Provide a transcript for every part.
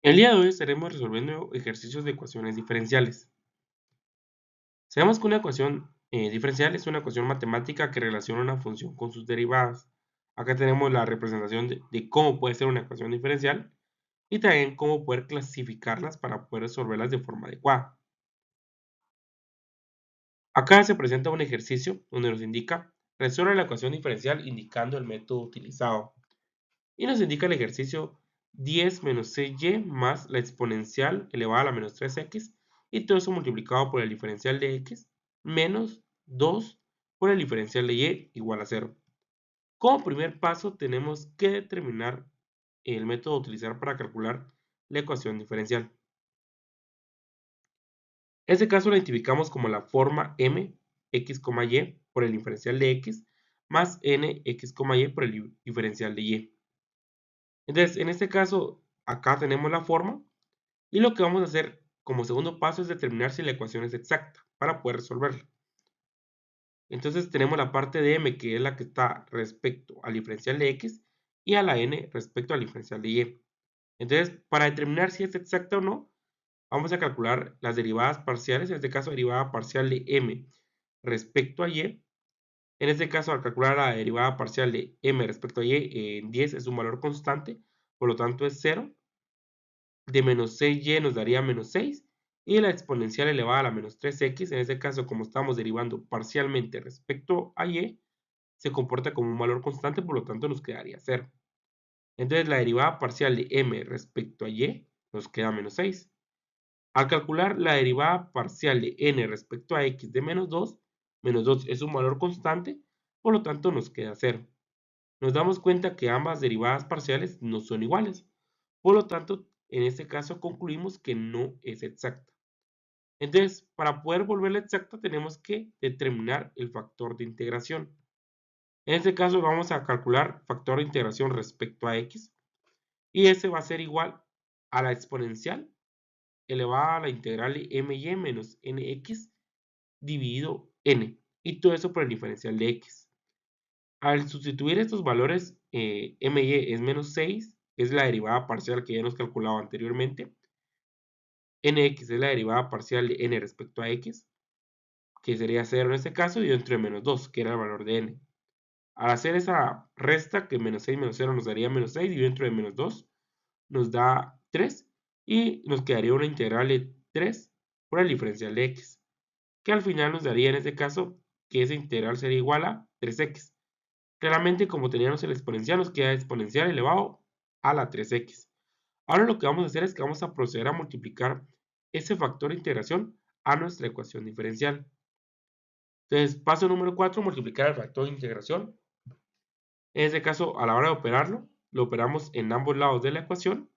El día de hoy estaremos resolviendo ejercicios de ecuaciones diferenciales. Sabemos que una ecuación diferencial es una ecuación matemática que relaciona una función con sus derivadas. Acá tenemos la representación de cómo puede ser una ecuación diferencial y también cómo poder clasificarlas para poder resolverlas de forma adecuada. Acá se presenta un ejercicio donde nos indica resuelve la ecuación diferencial indicando el método utilizado. Y nos indica el ejercicio 10 menos 6y más la exponencial elevada a la menos 3x y todo eso multiplicado por el diferencial de x menos 2 por el diferencial de y igual a 0. Como primer paso tenemos que determinar el método a utilizar para calcular la ecuación diferencial. En este caso la identificamos como la forma m x, y por el diferencial de x más n x, y por el diferencial de y. Entonces, en este caso, acá tenemos la forma y lo que vamos a hacer como segundo paso es determinar si la ecuación es exacta para poder resolverla. Entonces tenemos la parte de m que es la que está respecto al diferencial de x y a la n respecto al diferencial de y. Entonces, para determinar si es exacta o no, vamos a calcular las derivadas parciales, en este caso derivada parcial de m respecto a y. En este caso, al calcular la derivada parcial de m respecto a y, en 10 es un valor constante, por lo tanto es 0. De menos 6y nos daría menos 6 y la exponencial elevada a la menos 3x, en este caso como estamos derivando parcialmente respecto a y, se comporta como un valor constante, por lo tanto nos quedaría 0. Entonces la derivada parcial de m respecto a y nos queda menos 6. Al calcular la derivada parcial de n respecto a x de menos 2 es un valor constante, por lo tanto nos queda 0. Nos damos cuenta que ambas derivadas parciales no son iguales. Por lo tanto, en este caso concluimos que no es exacta. Entonces, para poder volverla exacta tenemos que determinar el factor de integración. En este caso vamos a calcular factor de integración respecto a x y ese va a ser igual a la exponencial elevada a la integral de my menos nx dividido n y todo eso por el diferencial de x. Al sustituir estos valores, my es menos 6, es la derivada parcial que ya hemos calculado anteriormente. Nx es la derivada parcial de n respecto a x, que sería 0 en este caso, y dentro de menos 2, que era el valor de n. Al hacer esa resta, que menos 6 menos 0 nos daría menos 6, y dentro de menos 2 nos da 3, y nos quedaría una integral de 3 por el diferencial de x, que al final nos daría en este caso que esa integral sería igual a 3x. Claramente, como teníamos el exponencial, nos queda exponencial elevado a la 3x. Ahora lo que vamos a hacer es que vamos a proceder a multiplicar ese factor de integración a nuestra ecuación diferencial. Entonces, paso número 4, multiplicar el factor de integración. En este caso, a la hora de operarlo, lo operamos en ambos lados de la ecuación.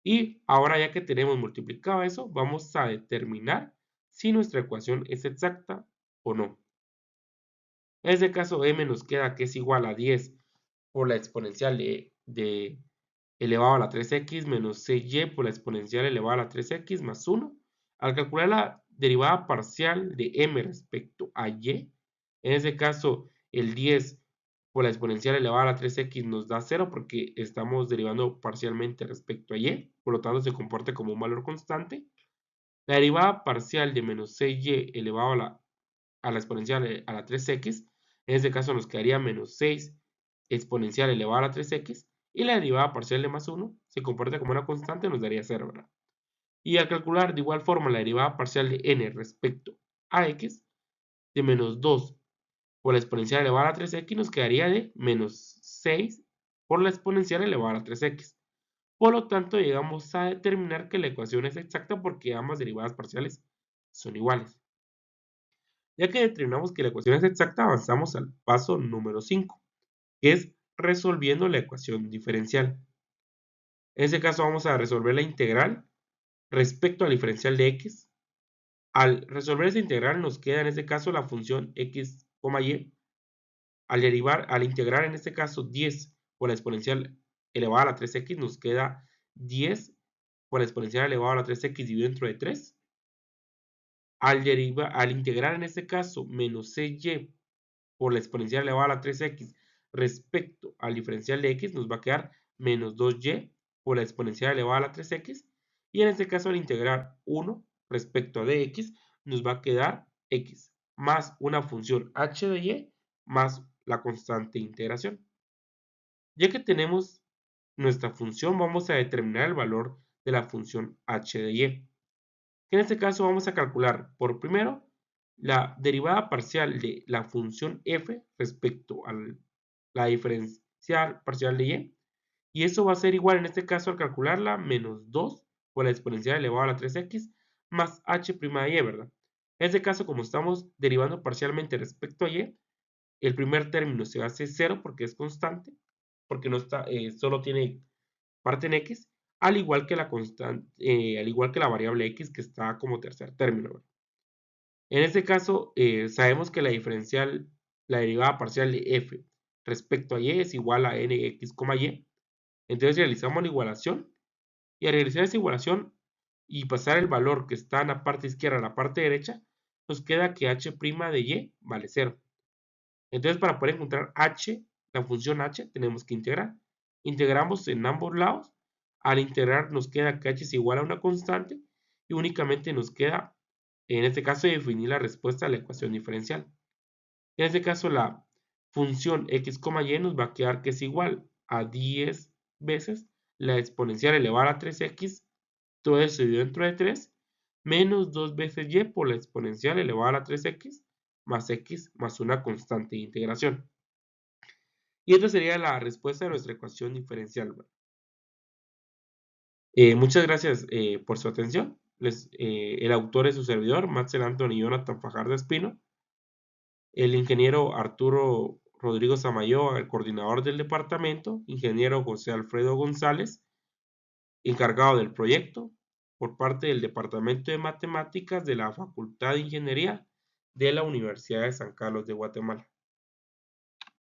Y ahora ya que tenemos multiplicado eso, vamos a determinar si nuestra ecuación es exacta o no. En este caso, m nos queda que es igual a 10 por la exponencial de elevado a la 3x menos 6y por la exponencial elevada a la 3x más 1. Al calcular la derivada parcial de m respecto a y, en ese caso el 10 por la exponencial elevada a la 3x nos da 0 porque estamos derivando parcialmente respecto a y, por lo tanto se comporta como un valor constante. La derivada parcial de menos 6y elevado a la exponencial a la 3x, en este caso nos quedaría menos 6 exponencial elevado a la 3x, y la derivada parcial de más 1 se comporta como una constante, nos daría 0, ¿verdad? Y al calcular de igual forma la derivada parcial de n respecto a x, de menos 2 por la exponencial elevada a la 3x, nos quedaría de menos 6 por la exponencial elevada a la 3x. Por lo tanto, llegamos a determinar que la ecuación es exacta porque ambas derivadas parciales son iguales. Ya que determinamos que la ecuación es exacta, avanzamos al paso número 5, que es resolviendo la ecuación diferencial. En este caso vamos a resolver la integral respecto al diferencial de x. Al resolver esa integral nos queda en este caso la función x, y. Al integrar en este caso 10 por la exponencial elevada a la 3x nos queda 10 por la exponencial elevada a la 3x dividido dentro de 3. Al integrar en este caso menos 6y por la exponencial elevada a la 3x respecto al diferencial de x nos va a quedar menos 2y por la exponencial elevada a la 3x, y en este caso al integrar 1 respecto a dx, nos va a quedar x más una función h de y más la constante de integración. Ya que tenemos nuestra función, vamos a determinar el valor de la función h de y. En este caso vamos a calcular por primero la derivada parcial de la función f respecto a la diferencial parcial de y eso va a ser igual en este caso al calcularla menos 2 por la exponencial elevada a la 3x más h' de y, ¿verdad? En este caso, como estamos derivando parcialmente respecto a y, el primer término se hace 0 porque es constante, porque no está, solo tiene parte en x, al igual que la constante, al igual que la variable x que está como tercer término, ¿verdad? En este caso, sabemos que la derivada parcial de f respecto a y es igual a nx, y. Entonces realizamos la igualación y al realizar esa igualación y pasar el valor que está en la parte izquierda a la parte derecha, nos queda que h' de y vale 0. Entonces para poder encontrar h, la función h, tenemos que integrar. Integramos en ambos lados. Al integrar nos queda que h es igual a una constante y únicamente nos queda, en este caso, definir la respuesta a la ecuación diferencial. En este caso la función x, y nos va a quedar que es igual a 10 veces la exponencial elevada a 3x, todo eso dividido entre 3, menos 2 veces y por la exponencial elevada a la 3x más una constante de integración. Y esta sería la respuesta de nuestra ecuación diferencial. Muchas gracias por su atención. El autor es su servidor, Matzel Anthony Jonathan Fajardo Espino. El ingeniero Arturo Rodrigo Samayoa, el coordinador del departamento, ingeniero José Alfredo González, encargado del proyecto, por parte del Departamento de Matemáticas de la Facultad de Ingeniería de la Universidad de San Carlos de Guatemala.